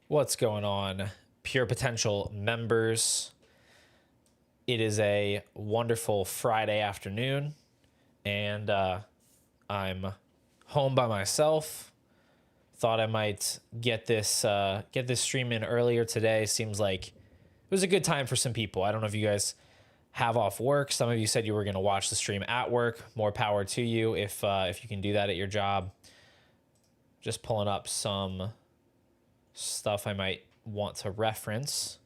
What's going on, Pure Potential members? It is a wonderful Friday afternoon, and I'm home by myself. Thought I might get this stream in earlier today. Seems like it was a good time for some people. I don't know if you guys have off work. Some of you said you were going to watch the stream at work. More power to you if you can do that at your job. Just pulling up some stuff I might want to reference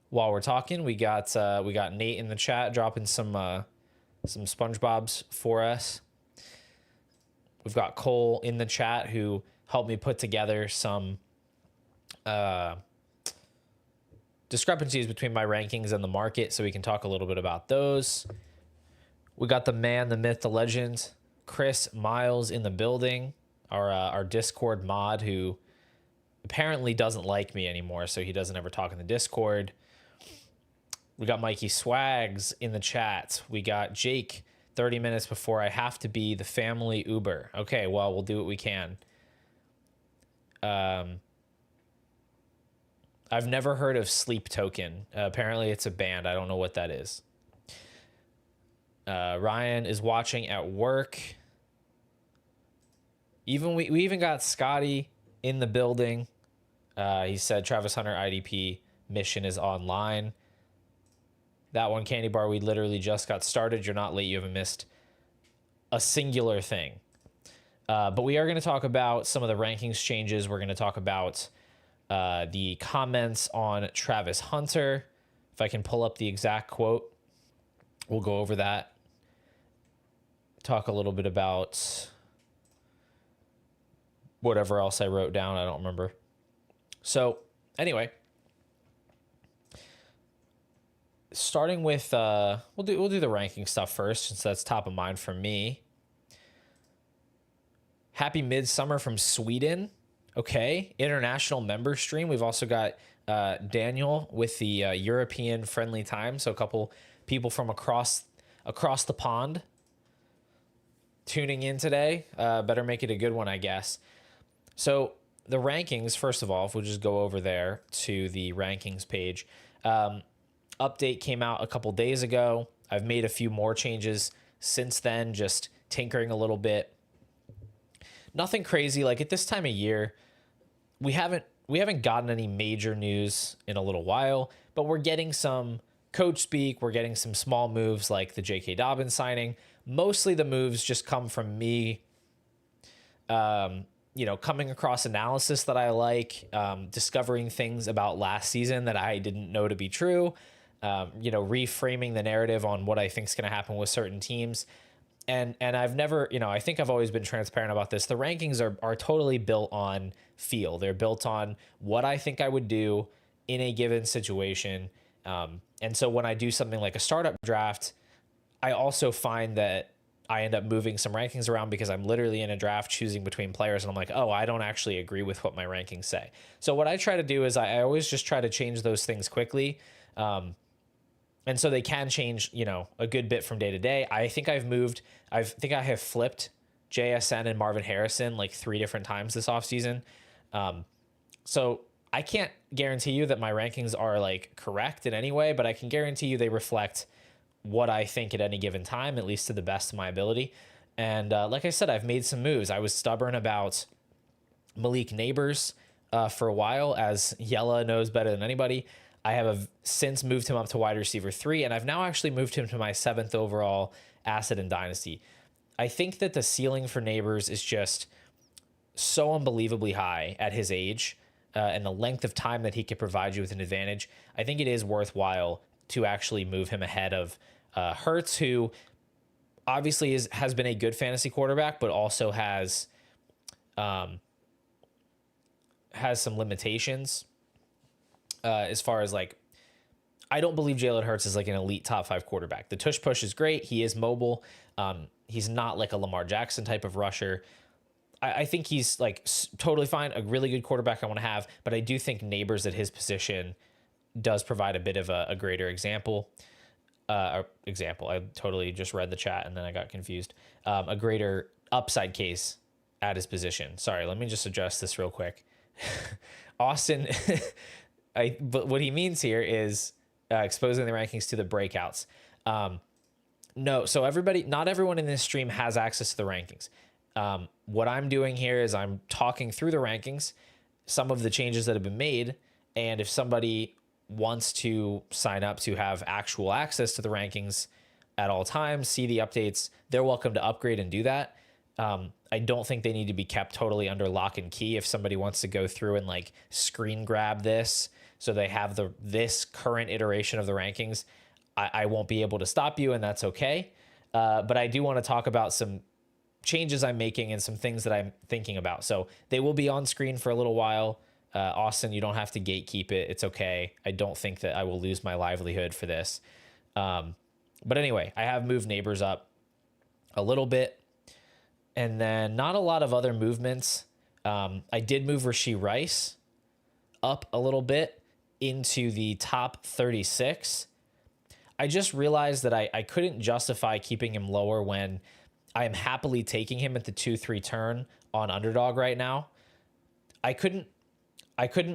while we're talking. We got Nate in the chat dropping some SpongeBob's for us. We've got Cole in the chat who helped me put together some discrepancies between my rankings and the market, so we can talk a little bit about those. We got the man, the myth, the legend, Chris Miles in the building, our Discord mod, who apparently doesn't like me anymore, so he doesn't ever talk in the Discord. We got Mikey Swags in the chat. We got Jake, 30 minutes before I have to be the family Uber. Okay, well, we'll do what we can. I've never heard of Sleep Token. Apparently it's a band. I don't know what that is. Ryan is watching at work. We even got Scotty in the building. He said Travis Hunter IDP mission is online. That one, Candy Bar, we literally just got started. You're not late. You haven't missed a singular thing. But we are going to talk about some of the rankings changes. We're going to talk about the comments on Travis Hunter. If I can pull up the exact quote, we'll go over that. Talk a little bit about whatever else I wrote down. I don't remember. So anyway, starting with we'll do the ranking stuff first, since that's top of mind for me. Happy Midsummer from Sweden. Okay, international member stream. We've also got Daniel with the European friendly time, so a couple people from across the pond tuning in today. Better make it a good one, I guess. So the rankings, first of all, if we'll just go over there to the rankings page. Update came out a couple days ago. I've made a few more changes since then, just tinkering a little bit. Nothing crazy. Like at this time of year, we haven't gotten any major news in a little while, but we're getting some Coachspeak. We're getting some small moves like the J.K. Dobbins signing. Mostly the moves just come from me, coming across analysis that I like, discovering things about last season that I didn't know to be true, reframing the narrative on what I think is going to happen with certain teams. And I've never, I think I've always been transparent about this. The rankings are totally built on feel. They're built on what I think I would do in a given situation. And so when I do something like a startup draft, I also find that I end up moving some rankings around because I'm literally in a draft choosing between players, and I'm like, oh, I don't actually agree with what my rankings say. So what I try to do is I always just try to change those things quickly. And so they can change, a good bit from day to day. I think I have flipped JSN and Marvin Harrison like 3 different times this offseason. So I can't guarantee you that my rankings are like correct in any way, but I can guarantee you they reflect what I think at any given time, at least to the best of my ability. And like I said, I've made some moves. I was stubborn about Malik Neighbors for a while, as Yella knows better than anybody. I have since moved him up to wide receiver 3, and I've now actually moved him to my 7th overall asset in Dynasty. I think that the ceiling for Neighbors is just so unbelievably high at his age, and the length of time that he could provide you with an advantage. I think it is worthwhile to actually move him ahead of Hurts, who obviously has been a good fantasy quarterback, but also has some limitations as far as like, I don't believe Jalen Hurts is like an elite top 5 quarterback. The tush push is great. He is mobile. He's not like a Lamar Jackson type of rusher. I think he's like totally fine, a really good quarterback I want to have, but I do think Neighbors at his position does provide a bit of a greater example. I totally just read the chat and then I got confused. A greater upside case at his position. Sorry, let me just adjust this real quick. Austin, but what he means here is exposing the rankings to the breakouts. No, so not everyone in this stream has access to the rankings. What I'm doing here is I'm talking through the rankings, some of the changes that have been made, and if somebody wants to sign up to have actual access to the rankings at all times, see the updates, they're welcome to upgrade and do that. I don't think they need to be kept totally under lock and key. If somebody wants to go through and like screen grab this so they have this current iteration of the rankings, I won't be able to stop you, and that's okay. But I do want to talk about some changes I'm making and some things that I'm thinking about. So they will be on screen for a little while. Austin, you don't have to gatekeep it. It's okay. I don't think that I will lose my livelihood for this. But anyway, I have moved Neighbors up a little bit, and then not a lot of other movements. I did move Rashee Rice up a little bit into the top 36. I just realized that I couldn't justify keeping him lower when I am happily taking him at the 2-3 turn on Underdog right now. I couldn't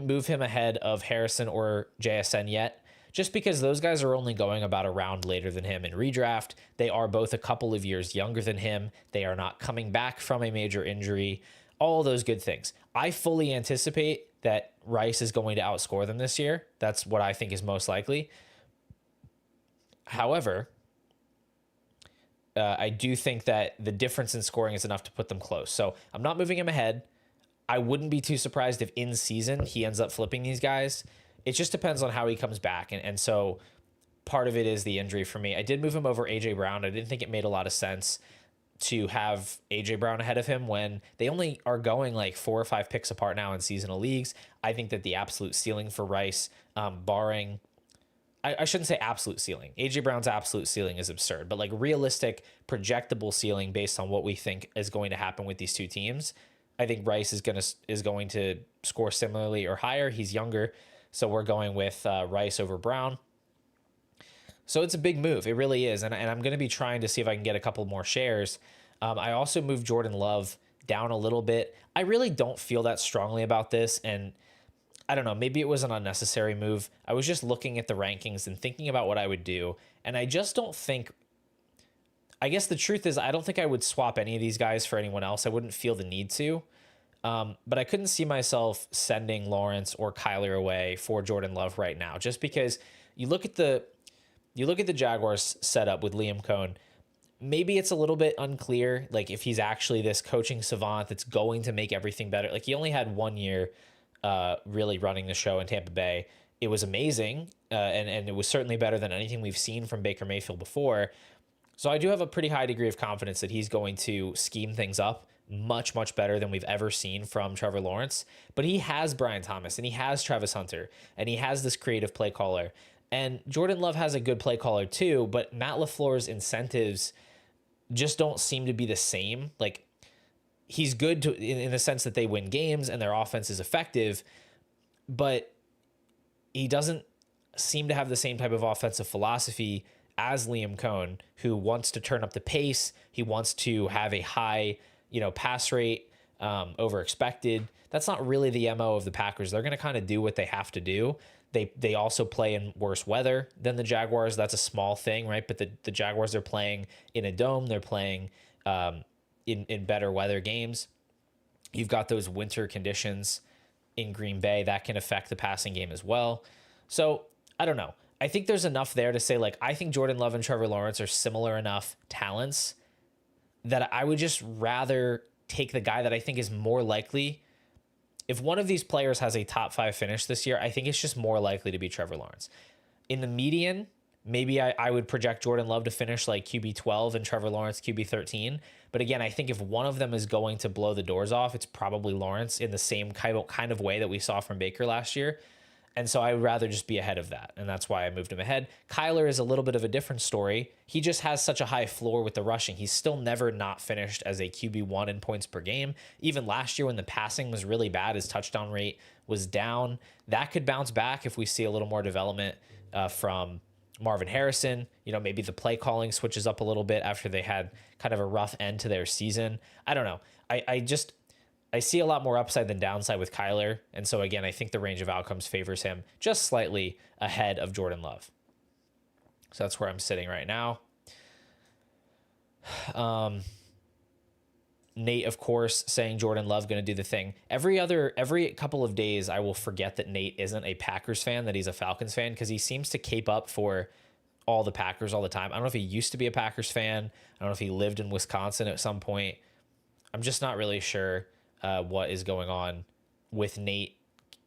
move him ahead of Harrison or JSN yet, just because those guys are only going about a round later than him in redraft. They are both a couple of years younger than him. They are not coming back from a major injury. All those good things. I fully anticipate that Rice is going to outscore them this year. That's what I think is most likely. However, I do think that the difference in scoring is enough to put them close. So I'm not moving him ahead. I wouldn't be too surprised if in season he ends up flipping these guys. It just depends on how he comes back. And so part of it is the injury for me. I did move him over A.J. Brown. I didn't think it made a lot of sense to have A.J. Brown ahead of him when they only are going like 4 or 5 picks apart now in seasonal leagues. I think that the absolute ceiling for Rice, barring... I shouldn't say absolute ceiling. A.J. Brown's absolute ceiling is absurd, but like realistic, projectable ceiling based on what we think is going to happen with these two teams. I think Rice is going to score similarly or higher. He's younger, so we're going with Rice over Brown. So it's a big move. It really is, and I'm going to be trying to see if I can get a couple more shares. I also moved Jordan Love down a little bit. I really don't feel that strongly about this, and I don't know, maybe it was an unnecessary move. I was just looking at the rankings and thinking about what I would do, and I just don't think... I guess the truth is I don't think I would swap any of these guys for anyone else. I wouldn't feel the need to. But I couldn't see myself sending Lawrence or Kyler away for Jordan Love right now, just because you look at the Jaguars setup with Liam Cohn. Maybe it's a little bit unclear, like if he's actually this coaching savant that's going to make everything better. Like he only had 1 year really running the show in Tampa Bay. It was amazing, and it was certainly better than anything we've seen from Baker Mayfield before. So I do have a pretty high degree of confidence that he's going to scheme things up much, much better than we've ever seen from Trevor Lawrence. But he has Brian Thomas, and he has Travis Hunter, and he has this creative play caller. And Jordan Love has a good play caller too, but Matt LaFleur's incentives just don't seem to be the same. Like, he's good in the sense that they win games and their offense is effective, but he doesn't seem to have the same type of offensive philosophy as Liam Cohn, who wants to turn up the pace. He wants to have a high, pass rate over expected. That's not really the MO of the Packers. They're going to kind of do what they have to do. They also play in worse weather than the Jaguars. That's a small thing, right? But the Jaguars are playing in a dome. They're playing in better weather games. You've got those winter conditions in Green Bay that can affect the passing game as well. So I don't know. I think there's enough there to say, like, I think Jordan Love and Trevor Lawrence are similar enough talents that I would just rather take the guy that I think is more likely. If one of these players has a top 5 finish this year, I think it's just more likely to be Trevor Lawrence. In the median, maybe I would project Jordan Love to finish like QB 12 and Trevor Lawrence QB 13. But again, I think if one of them is going to blow the doors off, it's probably Lawrence in the same kind of way that we saw from Baker last year. And so I would rather just be ahead of that. And that's why I moved him ahead. Kyler is a little bit of a different story. He just has such a high floor with the rushing. He's still never not finished as a QB1 in points per game. Even last year when the passing was really bad, his touchdown rate was down. That could bounce back if we see a little more development from Marvin Harrison. You know, maybe the play calling switches up a little bit after they had kind of a rough end to their season. I don't know. I see a lot more upside than downside with Kyler. And so, again, I think the range of outcomes favors him just slightly ahead of Jordan Love. So that's where I'm sitting right now. Nate, of course, saying Jordan Love going to do the thing. Every couple of days, I will forget that Nate isn't a Packers fan, that he's a Falcons fan, because he seems to cape up for all the Packers all the time. I don't know if he used to be a Packers fan. I don't know if he lived in Wisconsin at some point. I'm just not really sure what is going on with Nate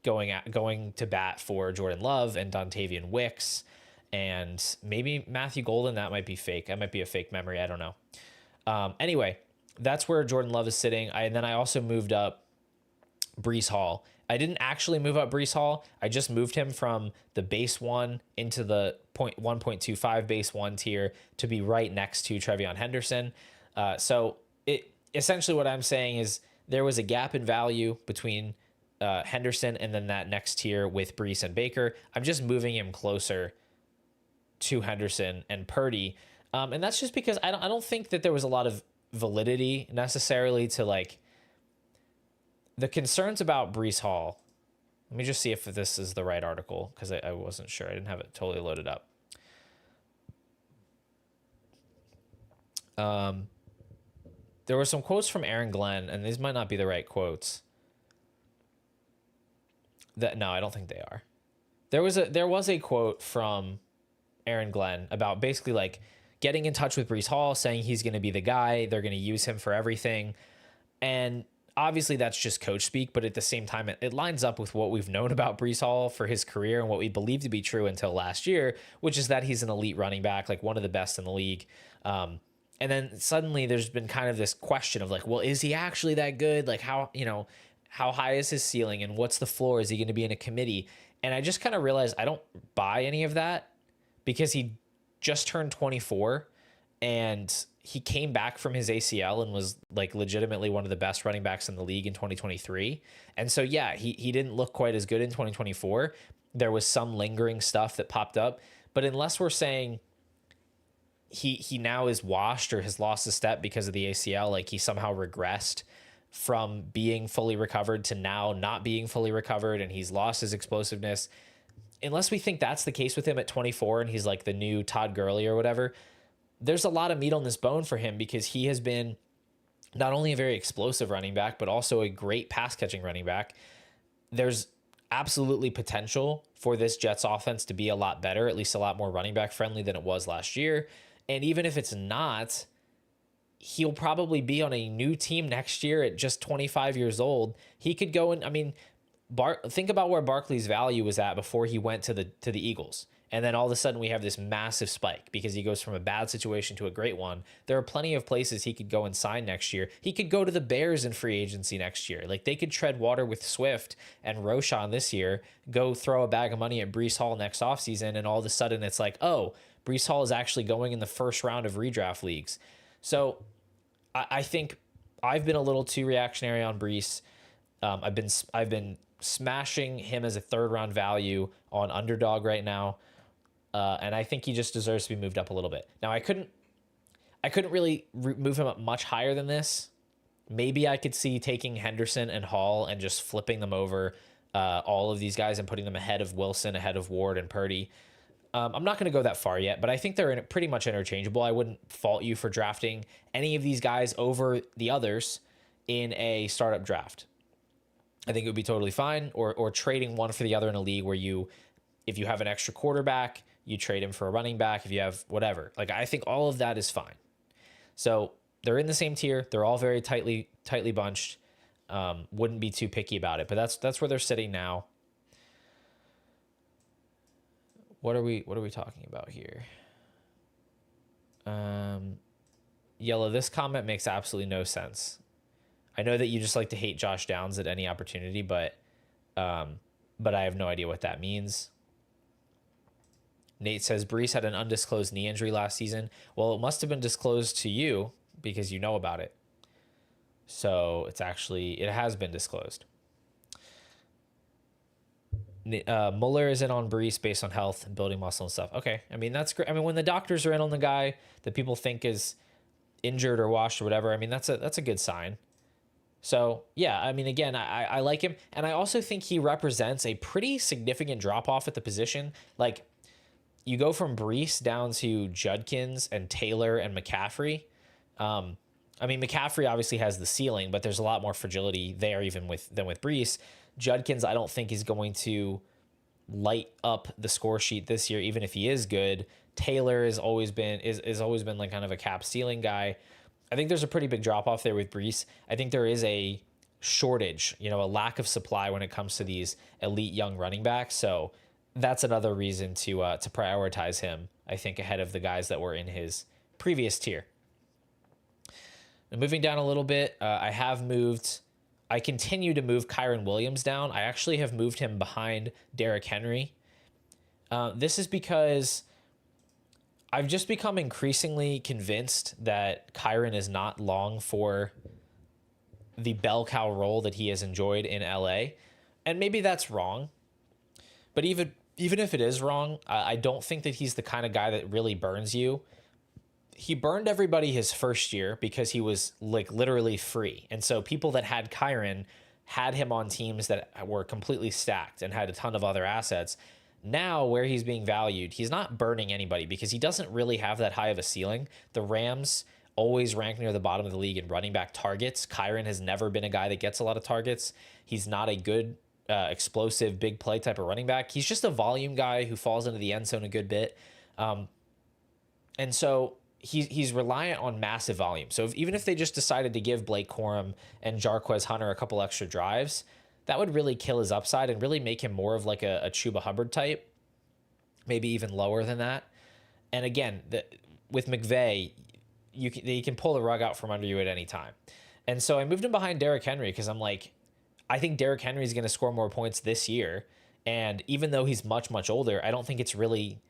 going to bat for Jordan Love and Dontavian Wicks and maybe Matthew Golden. That might be fake. That might be a fake memory. I don't know. Anyway, that's where Jordan Love is sitting. And then I also moved up Breece Hall. I didn't actually move up Breece Hall. I just moved him from the base 1 into the 1.25 base 1 tier to be right next to Trevion Henderson. So essentially what I'm saying is there was a gap in value between Henderson and then that next tier with Breece and Baker. I'm just moving him closer to Henderson and Purdy. And that's just because I don't think that there was a lot of validity necessarily to like the concerns about Breece Hall. Let me just see if this is the right article because I wasn't sure. I didn't have it totally loaded up. There were some quotes from Aaron Glenn, and these might not be the right quotes. No, I don't think they are. There was a quote from Aaron Glenn about basically like getting in touch with Breece Hall, saying he's going to be the guy. They're going to use him for everything. And obviously that's just coach speak, but at the same time, it lines up with what we've known about Breece Hall for his career and what we believe to be true until last year, which is that he's an elite running back, like one of the best in the league. And then suddenly there's been kind of this question of like, well, is he actually that good? Like how high is his ceiling and what's the floor? Is he going to be in a committee? And I just kind of realized I don't buy any of that because he just turned 24 and he came back from his ACL and was like legitimately one of the best running backs in the league in 2023. And so, yeah, he didn't look quite as good in 2024. There was some lingering stuff that popped up, but unless we're saying he now is washed or has lost a step because of the ACL, like he somehow regressed from being fully recovered to now not being fully recovered and he's lost his explosiveness. Unless we think that's the case with him at 24 and he's like the new Todd Gurley or whatever, there's a lot of meat on this bone for him because he has been not only a very explosive running back, but also a great pass catching running back. There's absolutely potential for this Jets offense to be a lot better, at least a lot more running back friendly than it was last year. And even if it's not, he'll probably be on a new team next year at just 25 years old. He could go and, I mean, think about where Barkley's value was at before he went to the Eagles. And then all of a sudden we have this massive spike because he goes from a bad situation to a great one. There are plenty of places he could go and sign next year. He could go to the Bears in free agency next year. Like they could tread water with Swift and Roschon this year, go throw a bag of money at Breece Hall next offseason. And all of a sudden it's like, oh, Breece Hall is actually going in the first round of redraft leagues. So I think I've been a little too reactionary on Breece. I've been smashing him as a third round value on Underdog right now. And I think he just deserves to be moved up a little bit. Now I couldn't really move him up much higher than this. Maybe I could see taking Henderson and Hall and just flipping them over, all of these guys and putting them ahead of Wilson, ahead of Ward and Purdy. I'm not going to go that far yet, but I think they're pretty much interchangeable. I wouldn't fault you for drafting any of these guys over the others in a startup draft. I think it would be totally fine, or trading one for the other in a league where you If you have an extra quarterback, you trade him for a running back. If you have whatever, like I think all of that is fine. So they're in the same tier. They're all very tightly bunched. Wouldn't be too picky about it, but that's where they're sitting now. What are we talking about here? Yellow, this comment makes absolutely no sense. I know that you just like to hate Josh Downs at any opportunity, but I have no idea what that means. Nate says Breece had an undisclosed knee injury last season. Well, it must have been disclosed to you because you know about it. So it has been disclosed. Mueller is in on Breece based on health and building muscle and stuff. Okay. I mean, that's great. I mean, when the doctors are in on the guy that people think is injured or washed or whatever, I mean, that's a good sign. So yeah, I mean, again, I like him. And I also think he represents a pretty significant drop off at the position. Like, you go from Breece down to Judkins and Taylor and McCaffrey. I mean, McCaffrey obviously has the ceiling, but there's a lot more fragility there than with Breece. Judkins, I don't think is going to light up the score sheet this year, even if he is good. Taylor has always been like kind of a cap ceiling guy. I think there's a pretty big drop off there with Breece. I think there is a shortage, a lack of supply when it comes to these elite young running backs. So that's another reason to prioritize him, I think, ahead of the guys that were in his previous tier. Now, moving down a little bit, I continue to move Kyren Williams down. I actually have moved him behind Derrick Henry. This is because I've just become increasingly convinced that Kyren is not long for the bell cow role that he has enjoyed in LA. And maybe that's wrong. But even if it is wrong, I don't think that he's the kind of guy that really burns you. He burned everybody his first year because he was like literally free. And so people that had Kyren had him on teams that were completely stacked and had a ton of other assets. Now, where he's being valued, he's not burning anybody because he doesn't really have that high of a ceiling. The Rams always rank near the bottom of the league in running back targets. Kyren has never been a guy that gets a lot of targets. He's not a good explosive big play type of running back. He's just a volume guy who falls into the end zone a good bit. And so he's reliant on massive volume. So even if they just decided to give Blake Corum and Jarquez Hunter a couple extra drives, that would really kill his upside and really make him more of like a Chuba Hubbard type, maybe even lower than that. And again, with McVay, they can pull the rug out from under you at any time. And so I moved him behind Derrick Henry because I'm like, I think Derrick Henry is going to score more points this year. And even though he's much, much older, I don't think it's really...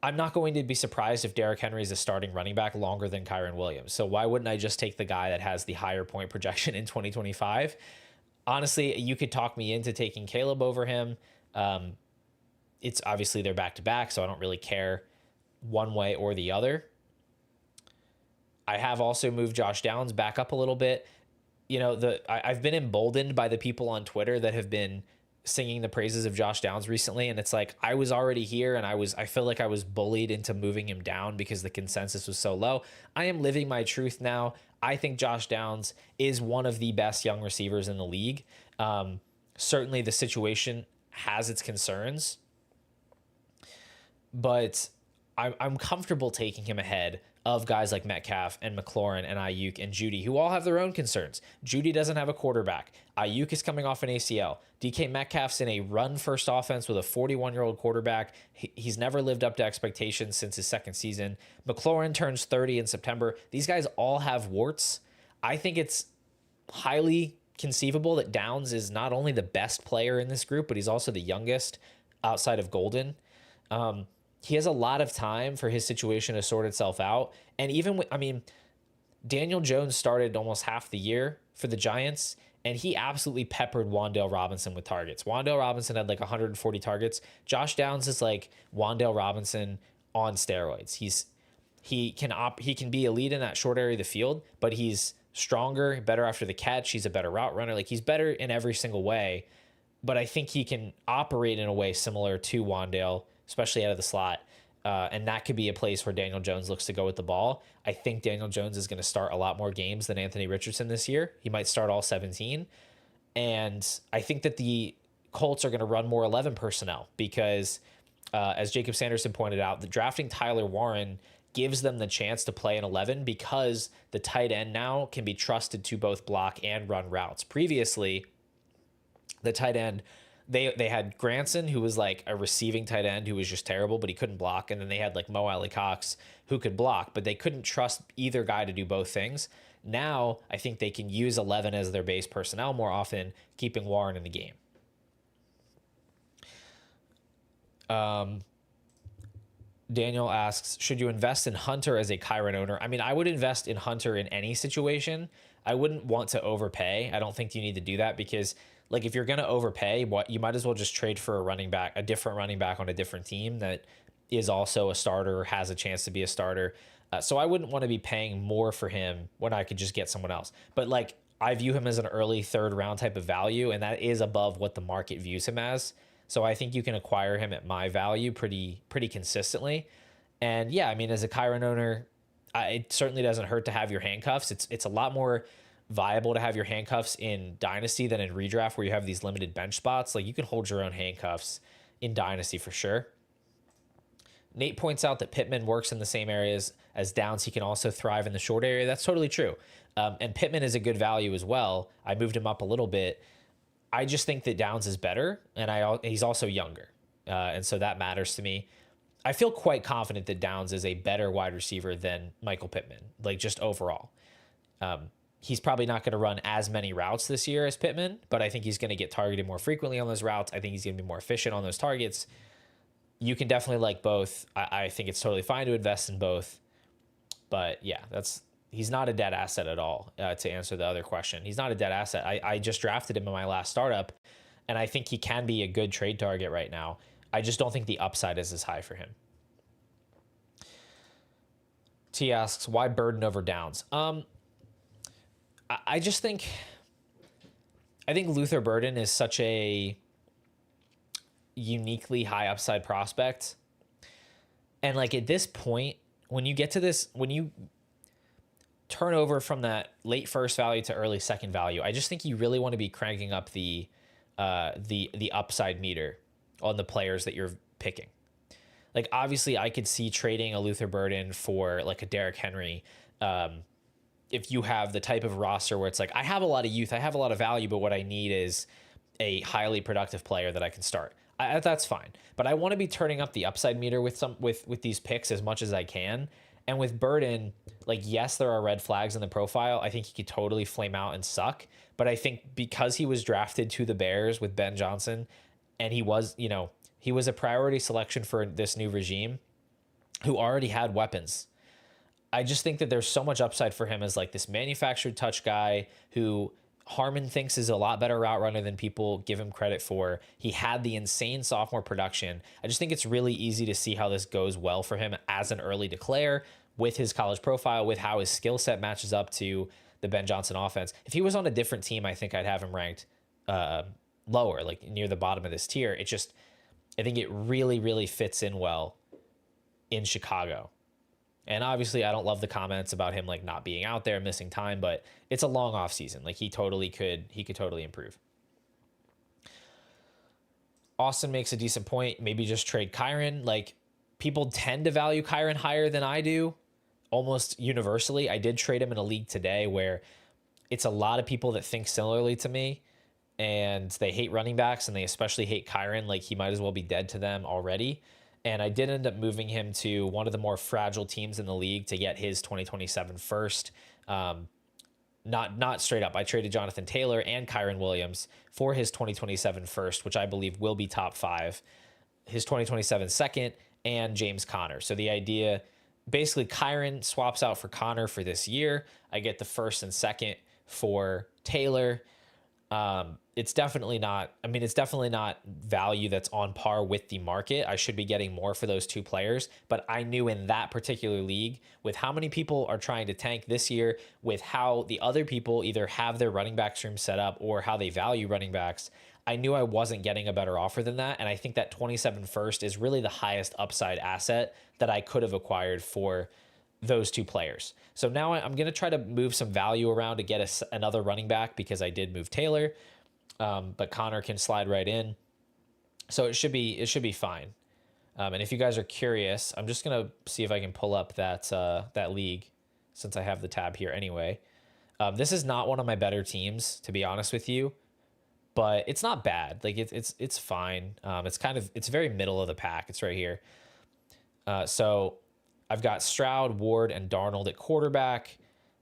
I'm not going to be surprised if Derrick Henry is a starting running back longer than Kyren Williams. So why wouldn't I just take the guy that has the higher point projection in 2025? Honestly, you could talk me into taking Caleb over him. It's obviously they're back-to-back, so I don't really care one way or the other. I have also moved Josh Downs back up a little bit. I've been emboldened by the people on Twitter that have been singing the praises of Josh Downs recently, and it's like I was already here and I feel like I was bullied into moving him down because the consensus was so low. I am living my truth now. I think Josh Downs is one of the best young receivers in the league. Certainly the situation has its concerns, but I'm comfortable taking him ahead of guys like Metcalf and McLaurin and Ayuk and Judy, who all have their own concerns. Judy doesn't have a quarterback. Ayuk is coming off an ACL. DK Metcalf's in a run-first offense with a 41-year-old quarterback. He's never lived up to expectations since his second season. McLaurin turns 30 in September. These guys all have warts. I think it's highly conceivable that Downs is not only the best player in this group, but he's also the youngest outside of Golden. He has a lot of time for his situation to sort itself out. And Daniel Jones started almost half the year for the Giants, and he absolutely peppered Wan'Dale Robinson with targets. Wan'Dale Robinson had like 140 targets. Josh Downs is like Wan'Dale Robinson on steroids. He can be elite in that short area of the field, but he's stronger, better after the catch. He's a better route runner. Like, he's better in every single way, but I think he can operate in a way similar to Wan'Dale, especially out of the slot. And that could be a place where Daniel Jones looks to go with the ball. I think Daniel Jones is going to start a lot more games than Anthony Richardson this year. He might start all 17. And I think that the Colts are going to run more 11 personnel because, as Jacob Sanderson pointed out, the drafting Tyler Warren gives them the chance to play an 11 because the tight end now can be trusted to both block and run routes. Previously, the tight end, they had Granson, who was like a receiving tight end who was just terrible, but he couldn't block. And then they had like Mo Alley Cox, who could block, but they couldn't trust either guy to do both things. Now, I think they can use 11 as their base personnel more often, keeping Warren in the game. Daniel asks, should you invest in Hunter as a Kyren owner? I mean, I would invest in Hunter in any situation. I wouldn't want to overpay. I don't think you need to do that because, like, if you're going to overpay, you might as well just trade for a different running back on a different team that is also a starter or has a chance to be a starter. So I wouldn't want to be paying more for him when I could just get someone else. But, like, I view him as an early third round type of value, and that is above what the market views him as. So I think you can acquire him at my value pretty consistently. And yeah, I mean, as a Kyren owner, it certainly doesn't hurt to have your handcuffs. It's a lot more viable to have your handcuffs in Dynasty than in redraft, where you have these limited bench spots. Like, you can hold your own handcuffs in Dynasty for sure. Nate points out that Pittman works in the same areas as Downs. He can also thrive in the short area. That's totally true. And Pittman is a good value as well. I moved him up a little bit. I just think that Downs is better, and he's also younger. And so that matters to me. I feel quite confident that Downs is a better wide receiver than Michael Pittman, like, just overall. He's probably not going to run as many routes this year as Pittman, but I think he's going to get targeted more frequently on those routes. I think he's going to be more efficient on those targets. You can definitely like both. I think it's totally fine to invest in both. But yeah, he's not a dead asset at all, to answer the other question. He's not a dead asset. I just drafted him in my last startup, and I think he can be a good trade target right now. I just don't think the upside is as high for him. T asks, why Burden over Downs? I just think Luther Burden is such a uniquely high upside prospect. And, like, at this point, when you get to this, when you turn over from that late first value to early second value, I just think you really want to be cranking up the upside meter on the players that you're picking. Like, obviously, I could see trading a Luther Burden for, like, a Derrick Henry. If you have the type of roster where it's like, I have a lot of youth, I have a lot of value, but what I need is a highly productive player that I can start. That's fine. But I want to be turning up the upside meter with these picks as much as I can. And with Burden, like, yes, there are red flags in the profile. I think he could totally flame out and suck. But I think because he was drafted to the Bears with Ben Johnson, and he was a priority selection for this new regime who already had weapons. I just think that there's so much upside for him as, like, this manufactured touch guy who Harmon thinks is a lot better route runner than people give him credit for. He had the insane sophomore production. I just think it's really easy to see how this goes well for him as an early declare with his college profile, with how his skill set matches up to the Ben Johnson offense. If he was on a different team, I think I'd have him ranked lower, like near the bottom of this tier. I think it really, really fits in well in Chicago. And obviously, I don't love the comments about him, like, not being out there, missing time, but it's a long off season. Like, he could totally improve. Austin makes a decent point. Maybe just trade Kyren. Like, people tend to value Kyren higher than I do, almost universally. I did trade him in a league today where it's a lot of people that think similarly to me, and they hate running backs, and they especially hate Kyren. Like, he might as well be dead to them already. And I did end up moving him to one of the more fragile teams in the league to get his 2027 first. Not straight up. I traded Jonathan Taylor and Kyren Williams for his 2027 first, which I believe will be top 5, his 2027 second, and James Conner. So the idea, basically, Kyren swaps out for Conner for this year. I get the first and second for Taylor. It's definitely not value that's on par with the market. I should be getting more for those two players, but I knew in that particular league, with how many people are trying to tank this year, with how the other people either have their running backs room set up or how they value running backs, I knew I wasn't getting a better offer than that. And I think that 27 first is really the highest upside asset that I could have acquired for those two players. So now I'm going to try to move some value around to get another running back, because I did move Taylor, but Connor can slide right in. So it should be fine. And if you guys are curious, I'm just gonna see if I can pull up that league since I have the tab here anyway. This is not one of my better teams, to be honest with you, but it's not bad. Like it's fine. It's very middle of the pack. It's right here. So I've got Stroud, Ward, and Darnold at quarterback.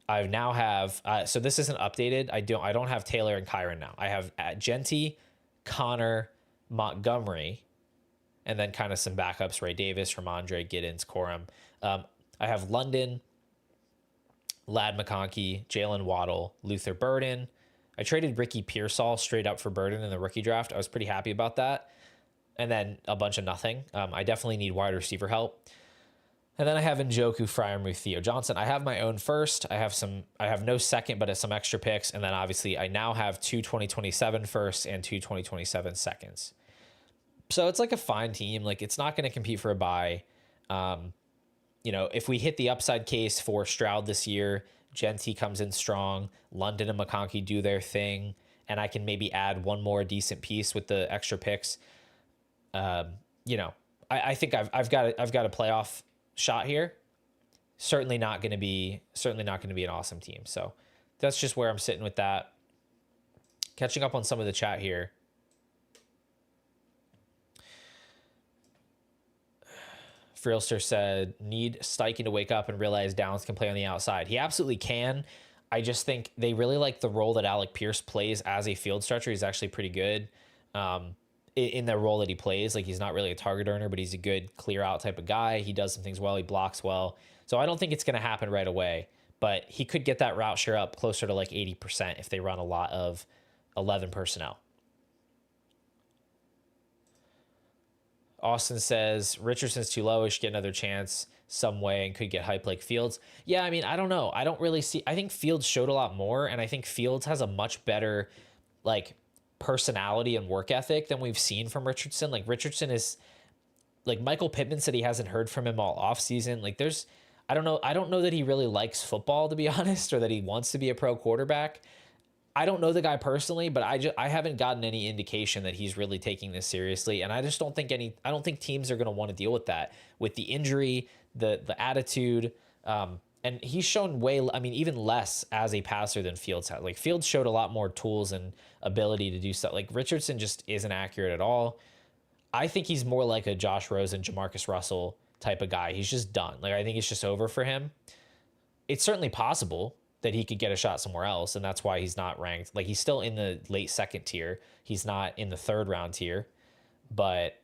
I now have so this isn't updated. I don't have Taylor and Kyron now. I have Genty, Connor, Montgomery, and then kind of some backups: Ray Davis, Ramondre, Giddens, Corum. I have London, Lad McConkey, Jalen Waddle, Luther Burden. I traded Ricky Pearsall straight up for Burden in the rookie draft. I was pretty happy about that. And then a bunch of nothing. I definitely need wide receiver help. And then I have Njoku, Freiermuth, Theo Johnson. I have my own first. I have no second, but some extra picks. And then obviously I now have 2027 firsts and 2027 seconds. So it's like a fine team. Like it's not going to compete for a bye. If we hit the upside case for Stroud this year, Genty comes in strong, London and McConkey do their thing, and I can maybe add one more decent piece with the extra picks. I think I've got a playoff shot here. Certainly not going to be an awesome team. So that's just where I'm sitting with that. Catching up on some of the chat here. Frielster said, need Steichen to wake up and realize Downs can play on the outside. He absolutely can. I just think they really like the role that Alec Pierce plays as a field stretcher. He's actually pretty good in the role that he plays. Like he's not really a target earner, but he's a good clear out type of guy. He does some things well. He blocks well. So I don't think it's going to happen right away, but he could get that route share up closer to like 80% if they run a lot of 11 personnel. Austin says, Richardson's too low. He should get another chance some way and could get hype like Fields. Yeah, I mean, I don't know. I don't really see. I think Fields showed a lot more, and I think Fields has a much better, like, personality and work ethic than we've seen from Richardson. Like, Richardson is, like, Michael Pittman said he hasn't heard from him all offseason. Like, I don't know that he really likes football, to be honest, or that he wants to be a pro quarterback. I don't know the guy personally, but I haven't gotten any indication that he's really taking this seriously, and I just don't think I don't think teams are going to want to deal with that, with the injury, the attitude, and he's shown even less as a passer than Fields had. Like Fields showed a lot more tools and ability to do stuff. Like Richardson just isn't accurate at all. I think he's more like a Josh Rosen, Jamarcus Russell type of guy. He's just done. Like I think it's just over for him. It's certainly possible that he could get a shot somewhere else, and that's why he's not ranked. Like he's still in the late second tier. He's not in the third round tier, but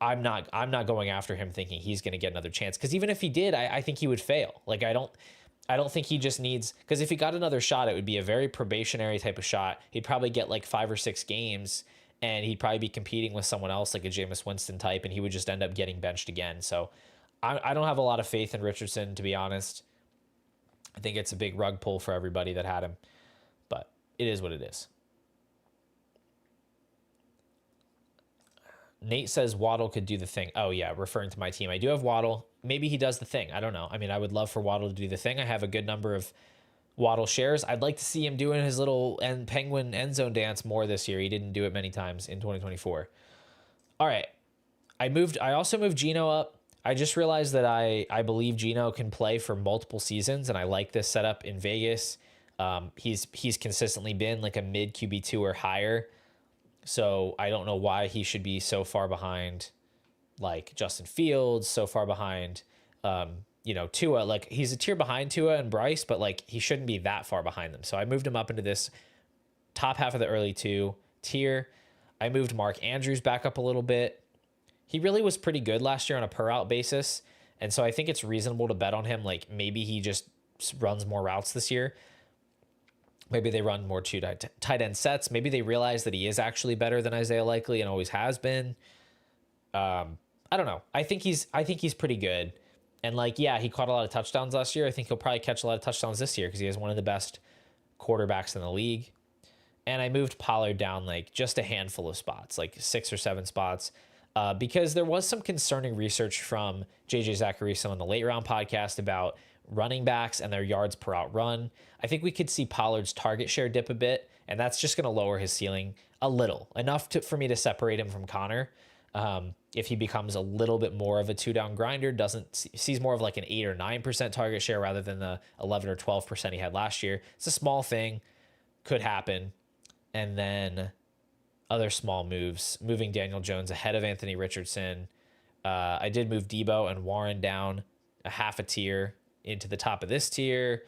I'm not going after him thinking he's going to get another chance. Because even if he did, I think he would fail. Like I don't think he just needs, because if he got another shot, it would be a very probationary type of shot. He'd probably get like 5 or 6 games, and he'd probably be competing with someone else like a Jameis Winston type, and he would just end up getting benched again. So I don't have a lot of faith in Richardson, to be honest. I think it's a big rug pull for everybody that had him, but it is what it is. Nate says Waddle could do the thing. Oh, yeah, referring to my team. I do have Waddle. Maybe he does the thing. I don't know. I mean, I would love for Waddle to do the thing. I have a good number of Waddle shares. I'd like to see him doing his little penguin end zone dance more this year. He didn't do it many times in 2024. All right. I also moved Geno up. I just realized that I believe Geno can play for multiple seasons, and I like this setup in Vegas. He's consistently been like a mid QB2 or higher, so I don't know why he should be so far behind, like Justin Fields, so far behind, Tua. Like he's a tier behind Tua and Bryce, but like he shouldn't be that far behind them. So I moved him up into this top half of the early 2 tier. I moved Mark Andrews back up a little bit. He really was pretty good last year on a per out basis. And so I think it's reasonable to bet on him. Like maybe he just runs more routes this year. Maybe they run more 2 tight end sets. Maybe they realize that he is actually better than Isaiah Likely and always has been. I don't know. I think he's pretty good. And like, yeah, he caught a lot of touchdowns last year. I think he'll probably catch a lot of touchdowns this year because he has one of the best quarterbacks in the league. And I moved Pollard down like just a handful of spots, like 6 or 7 spots. Because there was some concerning research from JJ Zachariason on the Late Round podcast about running backs and their yards per out run. I think we could see Pollard's target share dip a bit, and that's just going to lower his ceiling a little, enough for me to separate him from Connor. If he becomes a little bit more of a 2-down grinder, sees more of like an 8 or 9% target share rather than the 11 or 12% he had last year. It's a small thing, could happen. And then other small moves, moving Daniel Jones ahead of Anthony Richardson. I did move Debo and Warren down a half a tier into the top of this tier.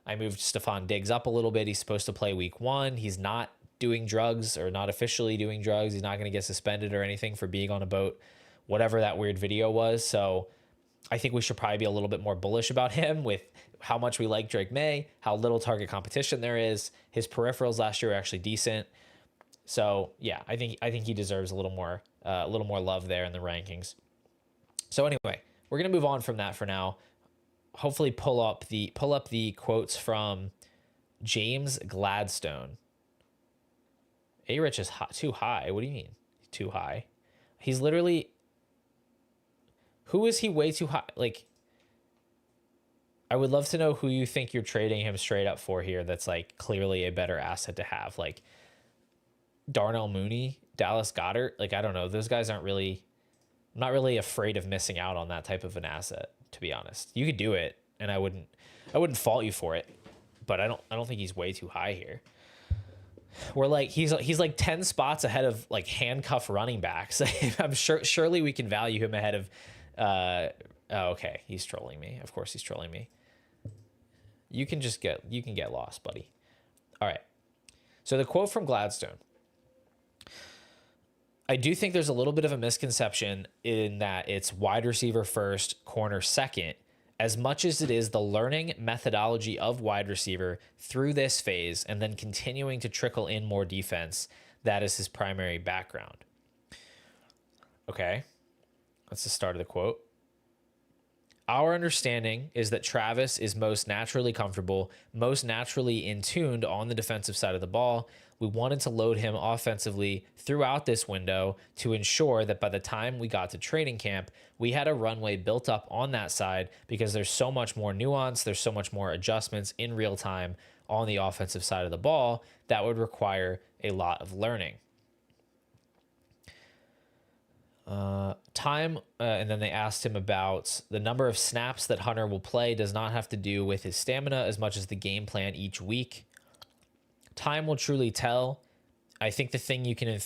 I moved Stephon Diggs up a little bit. He's supposed to play week 1. He's not doing drugs, or not officially doing drugs. He's not going to get suspended or anything for being on a boat, whatever that weird video was. So I think we should probably be a little bit more bullish about him with how much we like Drake May, how little target competition there is. His peripherals last year were actually decent. So yeah, I think he deserves a little more love there in the rankings. So anyway, we're gonna move on from that for now. Hopefully pull up the quotes from James Gladstone. A-Rich is too high. What do you mean too high? He's literally, who is he way too high? Like, I would love to know who you think you're trading him straight up for here. That's like clearly a better asset to have. Like Darnell Mooney, Dallas Goedert. Like, I don't know. Those guys I'm not really afraid of missing out on that type of an asset, to be honest. You could do it, and I wouldn't fault you for it, but I don't think he's way too high here. We're like, he's like 10 spots ahead of like handcuff running backs. I'm surely we can value him ahead of okay, he's trolling me. Of course he's trolling me. You can get lost, buddy. All right. So the quote from Gladstone. I do think there's a little bit of a misconception in that it's wide receiver first, corner second, as much as it is the learning methodology of wide receiver through this phase and then continuing to trickle in more defense. That is his primary background. Okay, that's the start of the quote. Our understanding is that Travis is most naturally comfortable, most naturally in tuned on the defensive side of the ball. We wanted to load him offensively throughout this window to ensure that by the time we got to training camp, we had a runway built up on that side because there's so much more nuance, there's so much more adjustments in real time on the offensive side of the ball that would require a lot of learning. And then they asked him about the number of snaps that Hunter will play does not have to do with his stamina as much as the game plan each week. Time will truly tell. I think the thing you can in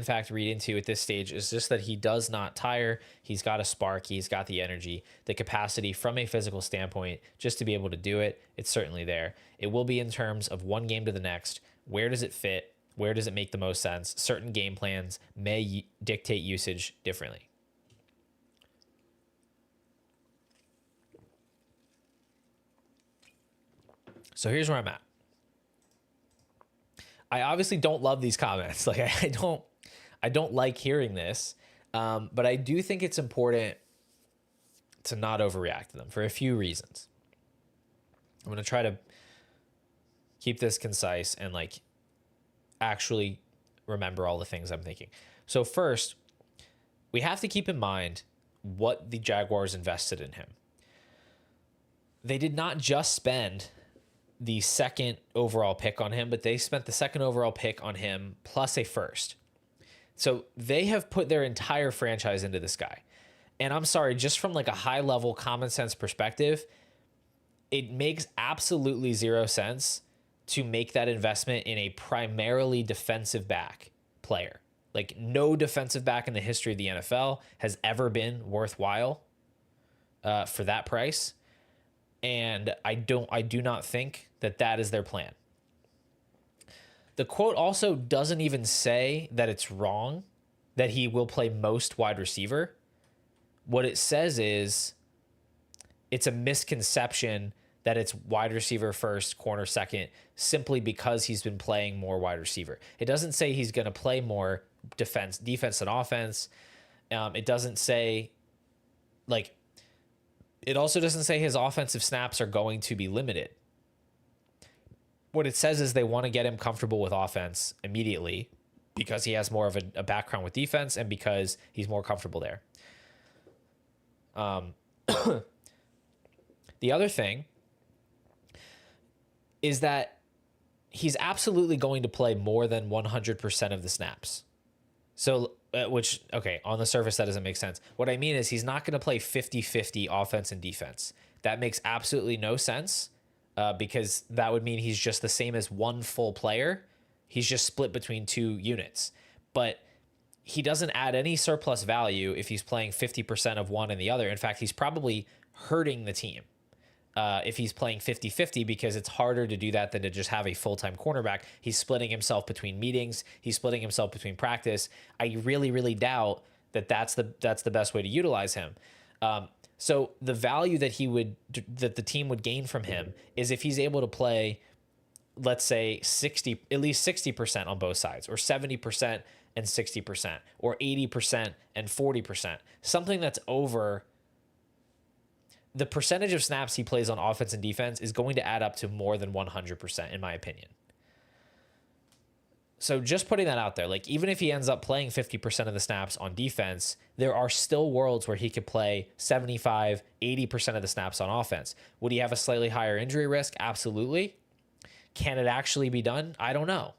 fact read into at this stage is just that he does not tire. He's got a spark. He's got the energy, the capacity from a physical standpoint just to be able to do it. It's certainly there. It will be in terms of one game to the next. Where does it fit? Where does it make the most sense? Certain game plans may dictate usage differently. So here's where I'm at. I obviously don't love these comments. Like I don't like hearing this, but I do think it's important to not overreact to them for a few reasons. I'm going to try to keep this concise and like actually remember all the things I'm thinking. So first, we have to keep in mind what the Jaguars invested in him. They did not just spend the second overall pick on him, but they spent the second overall pick on him plus a first. So they have put their entire franchise into this guy. And I'm sorry, just from like a high level common sense perspective, it makes absolutely zero sense to make that investment in a primarily defensive back player. Like no defensive back in the history of the NFL has ever been worthwhile for that price. And I do not think that is their plan. The quote also doesn't even say that it's wrong that he will play most wide receiver. What it says is it's a misconception that it's wide receiver first, corner second, simply because he's been playing more wide receiver. It doesn't say he's going to play more defense than offense. It doesn't say, like, it also doesn't say his offensive snaps are going to be limited. What it says is they want to get him comfortable with offense immediately because he has more of a background with defense and because he's more comfortable there. The other thing is that he's absolutely going to play more than 100% of the snaps. So which, okay, on the surface, that doesn't make sense. What I mean is he's not going to play 50-50 offense and defense. That makes absolutely no sense because that would mean he's just the same as one full player. He's just split between two units. But he doesn't add any surplus value if he's playing 50% of one and the other. In fact, he's probably hurting the team if he's playing 50-50 because it's harder to do that than to just have a full-time cornerback. He's splitting himself between meetings. He's splitting himself between practice. I really, really doubt that that's the best way to utilize him. So the value that the team would gain from him is if he's able to play, let's say at least 60% on both sides, or 70% and 60%, or 80% and 40%, something that's over. The percentage of snaps he plays on offense and defense is going to add up to more than 100%, in my opinion. So just putting that out there, like even if he ends up playing 50% of the snaps on defense, there are still worlds where he could play 75, 80% of the snaps on offense. Would he have a slightly higher injury risk? Absolutely. Can it actually be done? I don't know.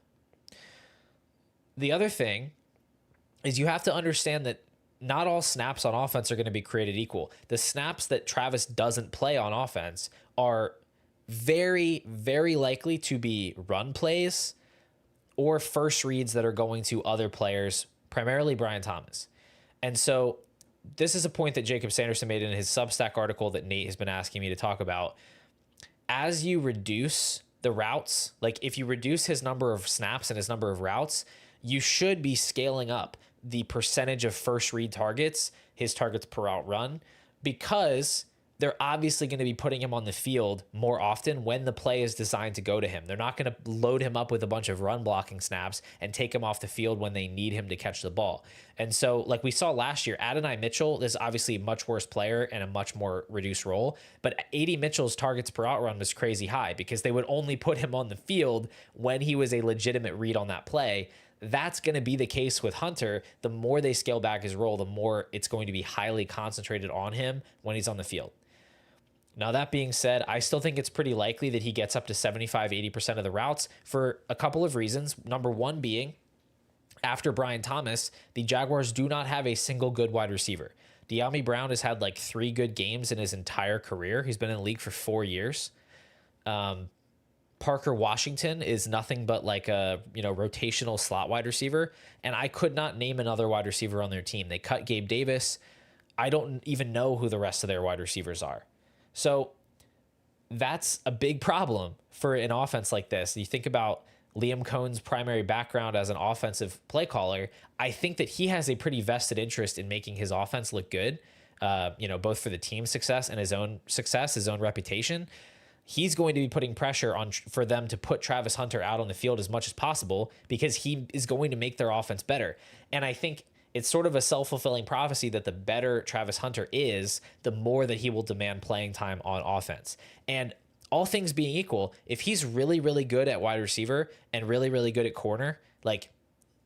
The other thing is you have to understand that not all snaps on offense are going to be created equal. The snaps that Travis doesn't play on offense are very, very likely to be run plays or first reads that are going to other players, primarily Brian Thomas. And so this is a point that Jacob Sanderson made in his Substack article that Nate has been asking me to talk about. As you reduce the routes, like if you reduce his number of snaps and his number of routes, you should be scaling up the percentage of first read targets, his targets per route run, because they're obviously going to be putting him on the field more often when the play is designed to go to him. They're not going to load him up with a bunch of run blocking snaps and take him off the field when they need him to catch the ball. And so like we saw last year, Adonai Mitchell is obviously a much worse player and a much more reduced role, but A.D. Mitchell's targets per out run was crazy high because they would only put him on the field when he was a legitimate read on that play. That's going to be the case with Hunter. The more they scale back his role, the more it's going to be highly concentrated on him when he's on the field. Now, that being said, I still think it's pretty likely that he gets up to 75, 80% of the routes for a couple of reasons. Number one being, after Brian Thomas, the Jaguars do not have a single good wide receiver. De'Ami Brown has had like 3 good games in his entire career. He's been in the league for 4 years. Parker Washington is nothing but like a rotational slot wide receiver, and I could not name another wide receiver on their team. They cut Gabe Davis. I don't even know who the rest of their wide receivers are. So that's a big problem for an offense like this. You think about Liam Cohn's primary background as an offensive play caller. I think that he has a pretty vested interest in making his offense look good, both for the team's success and his own success, his own reputation. He's going to be putting pressure on for them to put Travis Hunter out on the field as much as possible because he is going to make their offense better. And I think it's sort of a self-fulfilling prophecy that the better Travis Hunter is, the more that he will demand playing time on offense. And all things being equal, if he's really, really good at wide receiver and really, really good at corner, like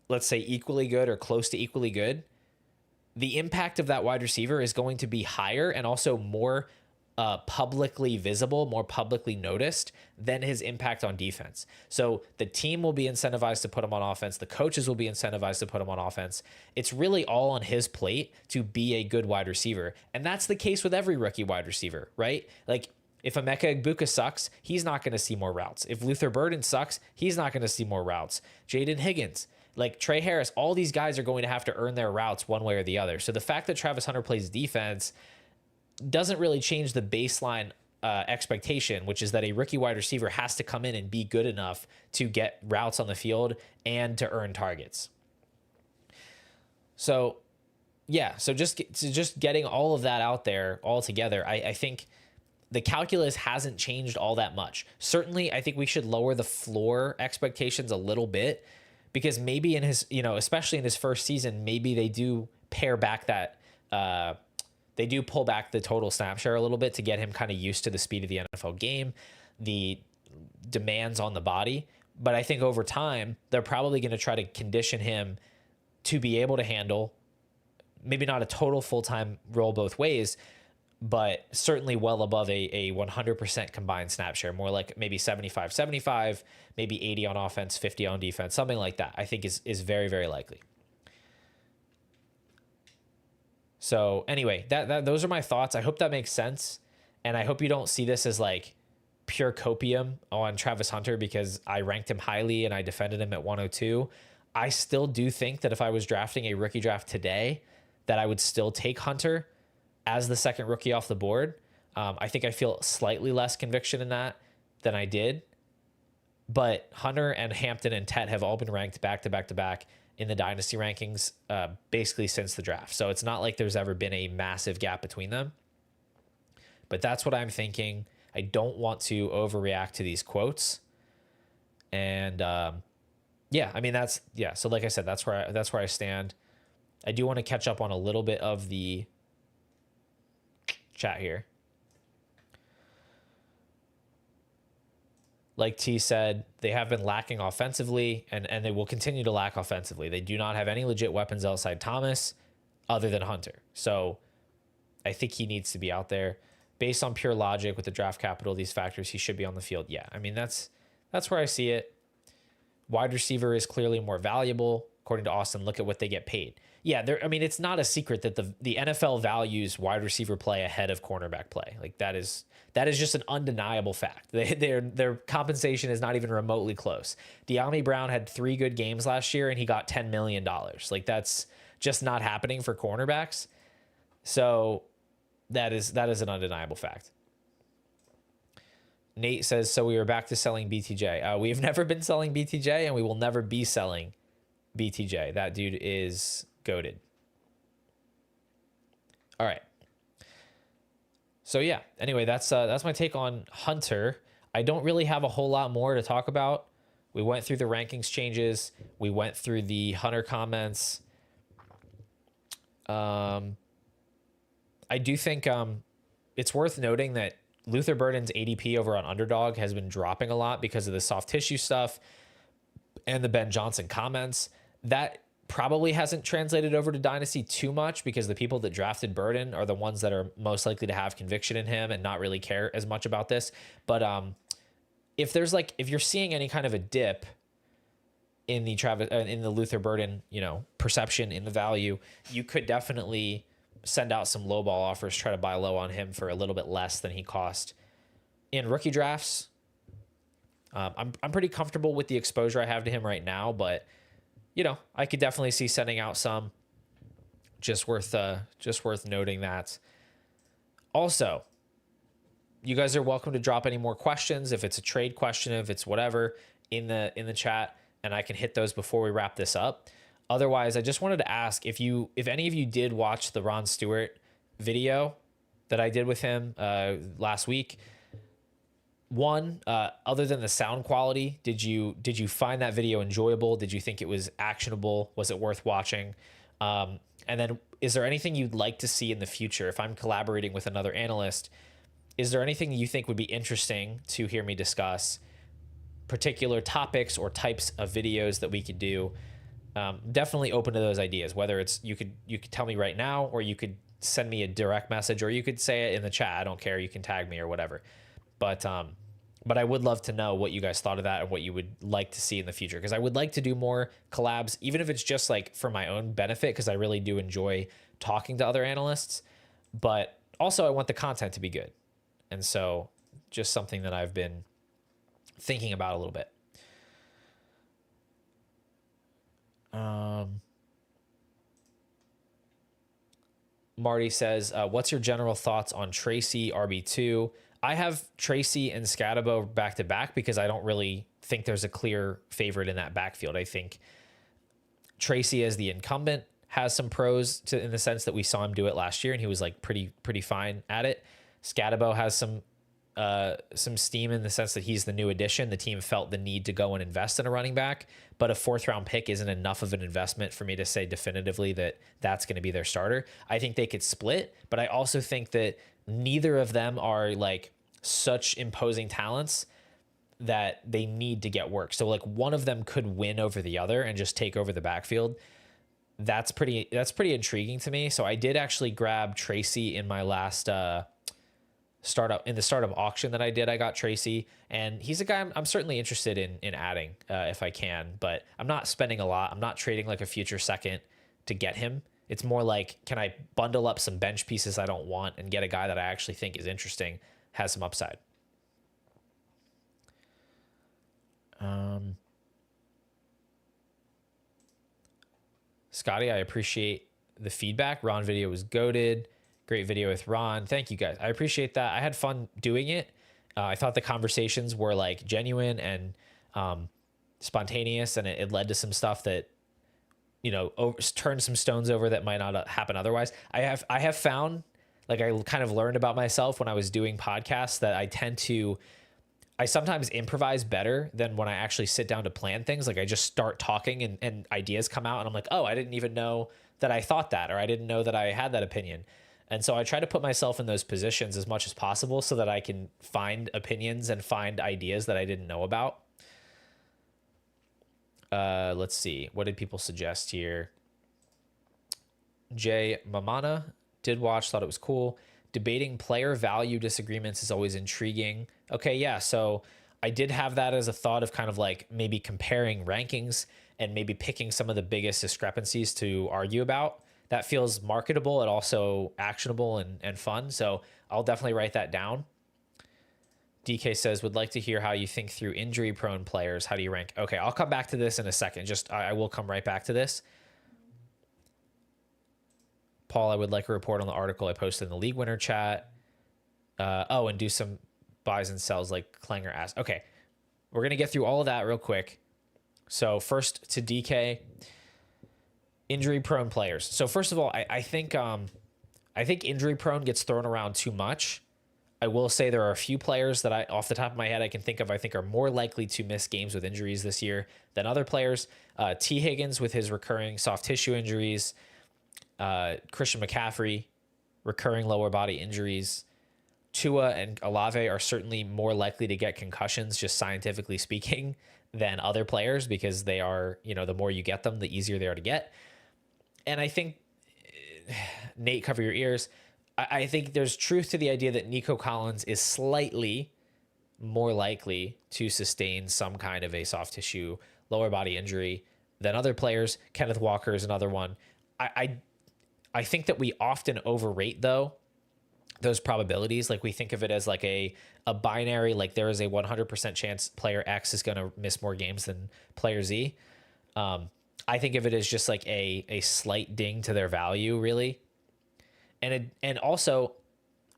let's say equally good or close to equally good, the impact of that wide receiver is going to be higher and also more publicly visible, more publicly noticed than his impact on defense. So the team will be incentivized to put him on offense. The coaches will be incentivized to put him on offense. It's really all on his plate to be a good wide receiver. And that's the case with every rookie wide receiver, right? Like if Emeka Egbuka sucks, he's not going to see more routes. If Luther Burden sucks, he's not going to see more routes. Jaden Higgins, like Trey Harris, all these guys are going to have to earn their routes one way or the other. So the fact that Travis Hunter plays defense doesn't really change the baseline expectation, which is that a rookie wide receiver has to come in and be good enough to get routes on the field and to earn targets. So, yeah, so just getting all of that out there all together, I think the calculus hasn't changed all that much. Certainly, I think we should lower the floor expectations a little bit because maybe in his, especially in his first season, maybe they do pare back that they do pull back the total snap share a little bit to get him kind of used to the speed of the NFL game, the demands on the body. But I think over time, they're probably going to try to condition him to be able to handle maybe not a total full-time role both ways, but certainly well above a 100% combined snap share, more like maybe 75-75, maybe 80 on offense, 50 on defense, something like that, I think is very, very likely. So anyway, those are my thoughts. I hope that makes sense. And I hope you don't see this as like pure copium on Travis Hunter because I ranked him highly and I defended him at 102. I still do think that if I was drafting a rookie draft today, that I would still take Hunter as the second rookie off the board. I think I feel slightly less conviction in that than I did. But Hunter and Hampton and Tet have all been ranked back to back to back in the dynasty rankings basically since the draft. So it's not like there's ever been a massive gap between them. But that's what I'm thinking. I don't want to overreact to these quotes. And yeah, I mean, so like I said, that's where I stand. I do want to catch up on a little bit of the chat here. Like T said, they have been lacking offensively, and they will continue to lack offensively. They do not have any legit weapons outside Thomas other than Hunter. So I think he needs to be out there. Based on pure logic with the draft capital, these factors, he should be on the field. Yeah, I mean, that's where I see it. Wide receiver is clearly more valuable. According to Austin, look at what they get paid. Yeah, I mean, it's not a secret that the NFL values wide receiver play ahead of cornerback play. Like that is just an undeniable fact. Their compensation is not even remotely close. De'Ami Brown had 3 good games last year and he got $10 million. Like that's just not happening for cornerbacks. So that is an undeniable fact. Nate says, so we are back to selling BTJ. We have never been selling BTJ and we will never be selling BTJ. That dude is goated. All right. So yeah, anyway, that's my take on Hunter. I don't really have a whole lot more to talk about. We went through the rankings changes. We went through the Hunter comments. I do think it's worth noting that Luther Burden's ADP over on Underdog has been dropping a lot because of the soft tissue stuff and the Ben Johnson comments. That probably hasn't translated over to Dynasty too much because the people that drafted Burden are the ones that are most likely to have conviction in him and not really care as much about this. But if you're seeing any kind of a dip in the Luther Burden, perception in the value, you could definitely send out some low ball offers, try to buy low on him for a little bit less than he cost in rookie drafts. I'm pretty comfortable with the exposure I have to him right now, but I could definitely see sending out some. Just worth noting that. Also, you guys are welcome to drop any more questions. If it's a trade question, if it's whatever in the chat, and I can hit those before we wrap this up. Otherwise, I just wanted to ask if any of you did watch the Ron Stewart video that I did with him last week. One, other than the sound quality, did you find that video enjoyable? Did you think it was actionable? Was it worth watching? And then is there anything you'd like to see in the future? If I'm collaborating with another analyst, is there anything you think would be interesting to hear me discuss? Particular topics or types of videos that we could do? Definitely open to those ideas, whether it's you could tell me right now, or you could send me a direct message, or you could say it in the chat. I don't care. You can tag me or whatever. But I would love to know what you guys thought of that and what you would like to see in the future, because I would like to do more collabs, even if it's just like for my own benefit, because I really do enjoy talking to other analysts. But also I want the content to be good. And so just something that I've been thinking about a little bit. Marty says, what's your general thoughts on Tracy RB2? I have Tracy and Scatabo back to back because I don't really think there's a clear favorite in that backfield. I think Tracy, as the incumbent, has some pros in the sense that we saw him do it last year and he was like pretty fine at it. Scatabo has some steam in the sense that he's the new addition. The team felt the need to go and invest in a running back, but a 4th round pick isn't enough of an investment for me to say definitively that that's going to be their starter. I think they could split, but I also think that neither of them are like such imposing talents that they need to get work. So like one of them could win over the other and just take over the backfield. That's pretty intriguing to me. So I did actually grab Tracy in my last, startup auction that I did. I got Tracy, and he's a guy I'm certainly interested in adding if I can, but I'm not spending a lot. I'm not trading like a future second to get him. It's more like, can I bundle up some bench pieces I don't want and get a guy that I actually think is interesting, has some upside. Scotty, I appreciate the feedback. Ron video was goated. Great video with Ron. Thank you guys. I appreciate that. I had fun doing it. I thought the conversations were like genuine and spontaneous, and it led to some stuff that, you know, turned some stones over that might not happen otherwise. I have found, like, I kind of learned about myself when I was doing podcasts that I sometimes improvise better than when I actually sit down to plan things. Like, I just start talking and ideas come out and I'm like, oh, I didn't even know that I thought that, or I didn't know that I had that opinion. And so I try to put myself in those positions as much as possible so that I can find opinions and find ideas that I didn't know about. Let's see. What did people suggest here? Jay Mamana did watch, thought it was cool. Debating player value disagreements is always intriguing. Okay, yeah. So I did have that as a thought of kind of like maybe comparing rankings and maybe picking some of the biggest discrepancies to argue about. That feels marketable and also actionable and fun. So I'll definitely write that down. DK says, would like to hear how you think through injury prone players. How do you rank? Okay, I'll come back to this in a second. I will come right back to this. Paul, I would like a report on the article I posted in the league winner chat. And do some buys and sells like Klanger asked. Okay, we're going to get through all of that real quick. So first to DK, injury prone players. So first of all, I think injury prone gets thrown around too much. I will say there are a few players that off the top of my head, I can think of, I think are more likely to miss games with injuries this year than other players. T. Higgins with his recurring soft tissue injuries, Christian McCaffrey, recurring lower body injuries. Tua and Olave are certainly more likely to get concussions, just scientifically speaking, than other players because they are, you know, the more you get them, the easier they are to get. And I think, Nate, cover your ears. I think there's truth to the idea that Nico Collins is slightly more likely to sustain some kind of a soft tissue lower body injury than other players. Kenneth Walker is another one. I think that we often overrate, though, those probabilities. Like, we think of it as like a binary, like there is a 100% chance player X is going to miss more games than player Z. I think of it as just like a slight ding to their value, really. And also,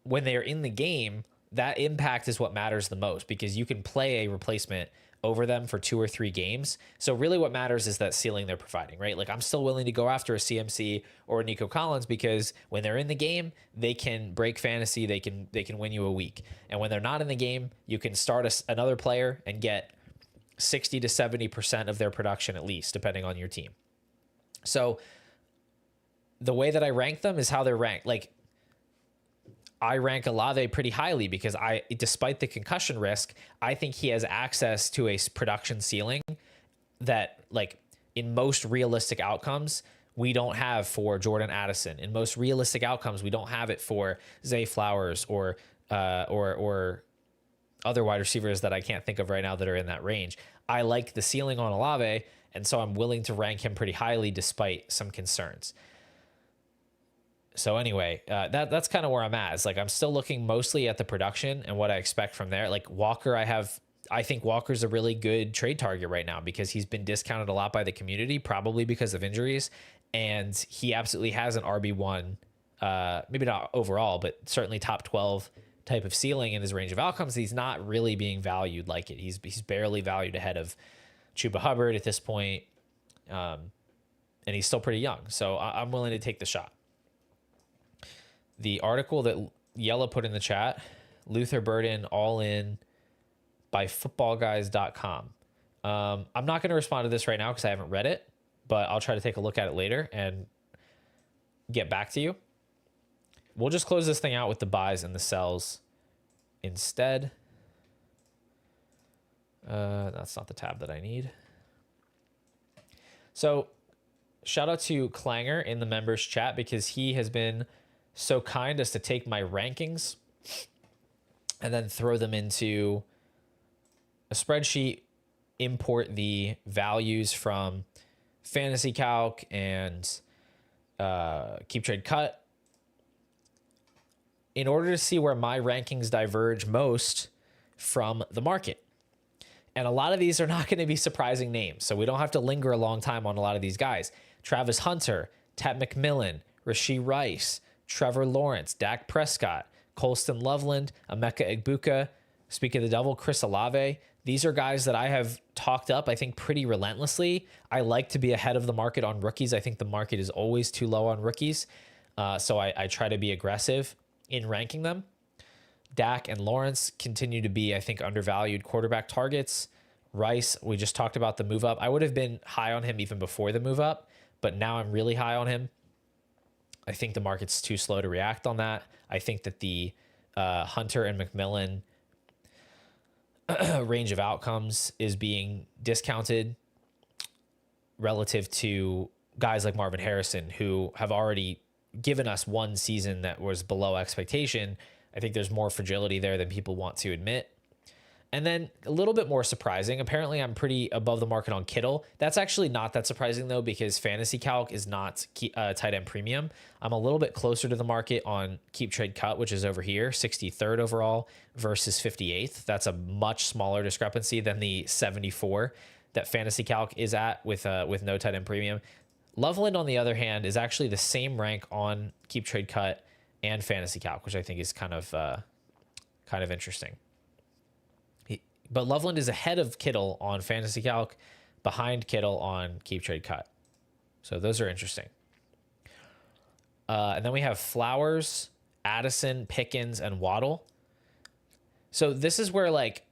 when they're in the game, that impact is what matters the most because you can play a replacement over them for 2 or 3 games. So really what matters is that ceiling they're providing, right? Like, I'm still willing to go after a CMC or a Nico Collins because when they're in the game, they can break fantasy, they can win you a week. And when they're not in the game, you can start another player and get 60 to 70% of their production at least, depending on your team. So the way that I rank them is how they're ranked. Like, I rank Olave pretty highly because despite the concussion risk, I think he has access to a production ceiling that, like, in most realistic outcomes, we don't have for Jordan Addison. In most realistic outcomes, we don't have it for Zay Flowers or other wide receivers that I can't think of right now that are in that range. I like the ceiling on Olave, and so I'm willing to rank him pretty highly despite some concerns. So anyway, that's kind of where I'm at. It's like I'm still looking mostly at the production and what I expect from there. Like Walker, I think Walker's a really good trade target right now because he's been discounted a lot by the community, probably because of injuries, and he absolutely has an RB1, maybe not overall, but certainly top 12 type of ceiling in his range of outcomes. He's not really being valued like it. He's barely valued ahead of Chuba Hubbard at this point, and he's still pretty young. So I'm willing to take the shot. The article that Yella put in the chat, Luther Burden all in by footballguys.com. I'm not going to respond to this right now because I haven't read it, but I'll try to take a look at it later and get back to you. We'll just close this thing out with the buys and the sells instead. That's not the tab that I need. So shout out to Klanger in the members chat because he has been so kind as to take my rankings and then throw them into a spreadsheet, import the values from Fantasy Calc and keep trade cut. In order to see where my rankings diverge most from the market. And a lot of these are not going to be surprising names, so we don't have to linger a long time on a lot of these guys. Travis Hunter, Tat McMillan, Rashee Rice, Trevor Lawrence, Dak Prescott, Colston Loveland, Emeka Egbuka, speak of the devil, Chris Olave. These are guys that I have talked up, I think, pretty relentlessly. I like to be ahead of the market on rookies. I think the market is always too low on rookies, so I try to be aggressive in ranking them. Dak and Lawrence continue to be, I think, undervalued quarterback targets. Rice, we just talked about the move up. I would have been high on him even before the move up, but now I'm really high on him. I think the market's too slow to react on that. I think that the Hunter and McMillan range of outcomes is being discounted relative to guys like Marvin Harrison, who have already given us one season that was below expectation. I think there's more fragility there than people want to admit. And then a little bit more surprising, apparently I'm pretty above the market on Kittle. That's actually not that surprising though, because Fantasy Calc is not tight end premium. I'm a little bit closer to the market on Keep Trade Cut, which is over here, 63rd overall versus 58th. That's a much smaller discrepancy than the 74 that Fantasy Calc is at with no tight end premium. Loveland, on the other hand, is actually the same rank on Keep Trade Cut and Fantasy Calc, which I think is kind of interesting. But Loveland is ahead of Kittle on Fantasy Calc, behind Kittle on Keep Trade Cut. So those are interesting. And then we have Flowers, Addison, Pickens, and Waddle. So this is where, like,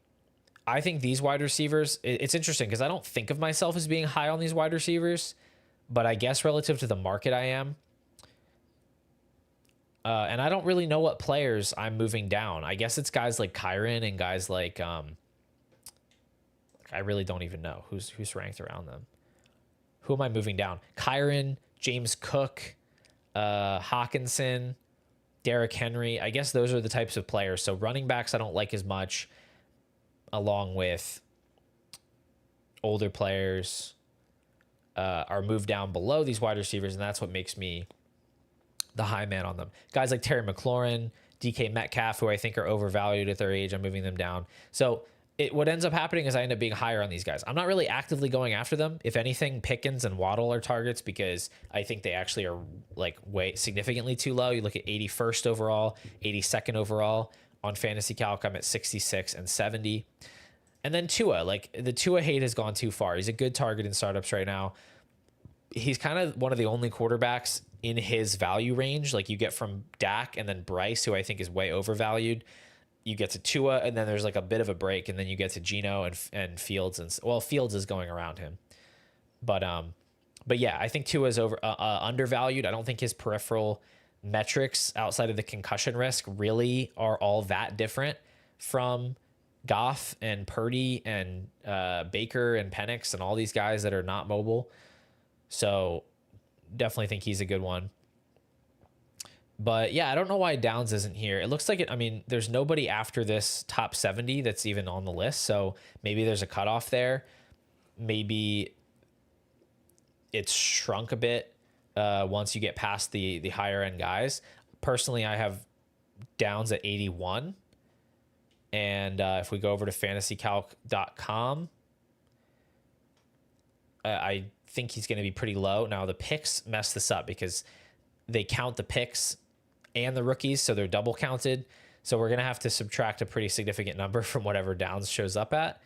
I think these wide receivers, it's interesting because I don't think of myself as being high on these wide receivers, but I guess relative to the market I am. And I don't really know what players I'm moving down. I guess it's guys like Kyron and guys like... I really don't even know who's ranked around them. Who am I moving down? Kyron, James Cook, Hawkinson, Derrick Henry. I guess those are the types of players. So running backs I don't like as much, along with older players are moved down below these wide receivers, and that's what makes me the high man on them. Guys like Terry McLaurin, DK Metcalf, who I think are overvalued at their age, I'm moving them down. So what ends up happening is I end up being higher on these guys. I'm not really actively going after them. If anything, Pickens and Waddle are targets because I think they actually are like way significantly too low. You look at 81st overall, 82nd overall on Fantasy Calc. I'm at 66 and 70. And then Tua, like the Tua hate has gone too far. He's a good target in startups right now. He's kind of one of the only quarterbacks in his value range. Like you get from Dak and then Bryce, who I think is way overvalued. You get to Tua, and then there's like a bit of a break, and then you get to Geno and Fields, and well, Fields is going around him, but yeah, I think Tua is undervalued. I don't think his peripheral metrics outside of the concussion risk really are all that different from Goff and Purdy and Baker and Penix and all these guys that are not mobile. So definitely think he's a good one. But yeah, I don't know why Downs isn't here. It looks like it. I mean, there's nobody after this top 70 that's even on the list. So maybe there's a cutoff there. Maybe it's shrunk a bit once you get past the higher end guys. Personally, I have Downs at 81. And if we go over to fantasycalc.com, I think he's going to be pretty low. Now, the picks mess this up because they count the picks and the rookies, so they're double counted. So we're going to have to subtract a pretty significant number from whatever Downs shows up at.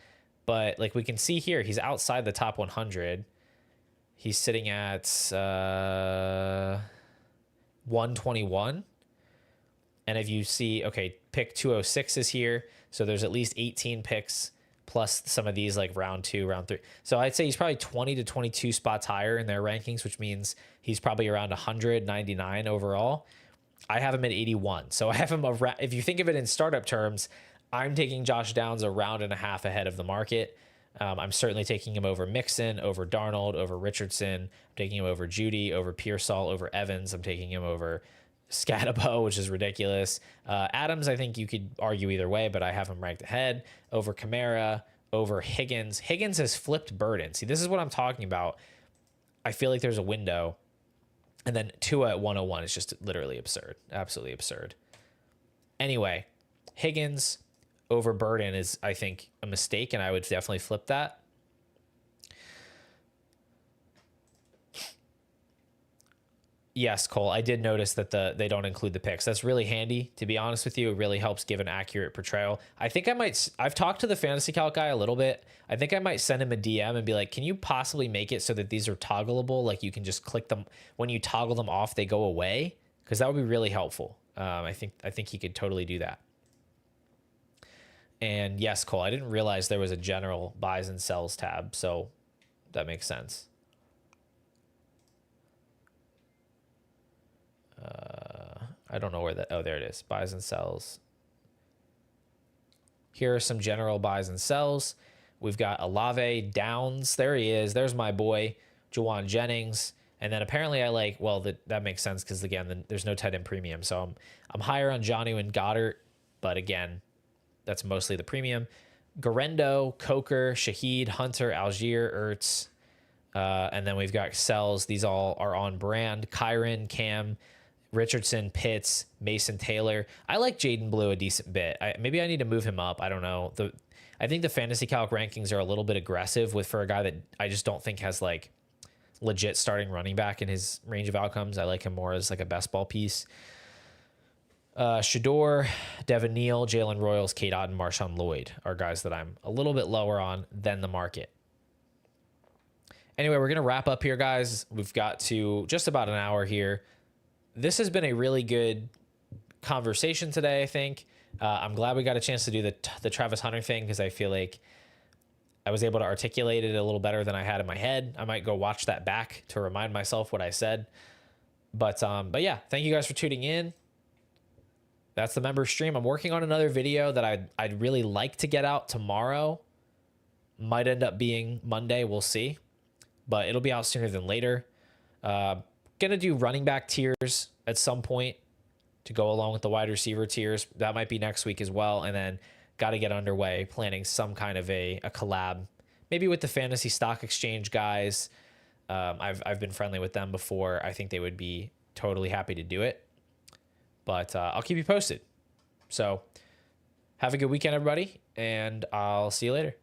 But like we can see here, he's outside the top 100. He's sitting at 121. And if you see, okay, pick 206 is here. So there's at least 18 picks plus some of these like round 2, round 3. So I'd say he's probably 20 to 22 spots higher in their rankings, which means he's probably around 199 overall. I have him at 81. So I have him around, if you think of it in startup terms, I'm taking Josh Downs a round and a half ahead of the market. I'm certainly taking him over Mixon, over Darnold, over Richardson. I'm taking him over Judy, over Pearsall, over Evans. I'm taking him over Scatabo, which is ridiculous. Adams, I think you could argue either way, but I have him ranked ahead over Kamara, over Higgins. Higgins has flipped Burden. See, this is what I'm talking about. I feel like there's a window And then Tua at 101 is just literally absurd. Absolutely absurd. Anyway, Higgins over Burden is, I think, a mistake, and I would definitely flip that. Yes, Cole, I did notice that they don't include the picks. That's really handy, to be honest with you. It really helps give an accurate portrayal. I think I've talked to the Fantasy Calc guy a little bit. I think I might send him a DM and be like, can you possibly make it so that these are toggleable? Like you can just click them. When you toggle them off, they go away. Because that would be really helpful. I think he could totally do that. And yes, Cole, I didn't realize there was a general buys and sells tab. So that makes sense. I don't know where that, oh, there it is. Buys and sells. Here are some general buys and sells. We've got Olave, Downs. There he is. There's my boy, Juwan Jennings. And then apparently I like, well, that makes sense because, again, there's no tight end premium. So I'm higher on Johnny and Goddard. But, again, that's mostly the premium. Garendo, Coker, Shaheed, Hunter, Algier, Ertz. And then we've got sells. These all are on brand. Kyron, Cam, Richardson, Pitts, Mason Taylor. I like Jaden Blue a decent bit. Maybe I need to move him up. I don't know. I think the Fantasy Calc rankings are a little bit aggressive for a guy that I just don't think has like legit starting running back in his range of outcomes. I like him more as like a best ball piece. Shador, Devin Neal, Jalen Royals, Kate Otten, Marshawn Lloyd are guys that I'm a little bit lower on than the market. Anyway, we're going to wrap up here, guys. We've got to just about an hour here. This has been a really good conversation today, I think. I'm glad we got a chance to do the Travis Hunter thing because I feel like I was able to articulate it a little better than I had in my head. I might go watch that back to remind myself what I said. But yeah, thank you guys for tuning in. That's the member stream. I'm working on another video that I'd really like to get out tomorrow. Might end up being Monday. We'll see. But it'll be out sooner than later. Gonna do running back tiers at some point to go along with the wide receiver tiers. That might be next week as well. And then got to get underway planning some kind of a collab, maybe with the Fantasy Stock Exchange guys. I've been friendly with them before. I think they would be totally happy to do it. But I'll keep you posted. So have a good weekend, everybody, and I'll see you later.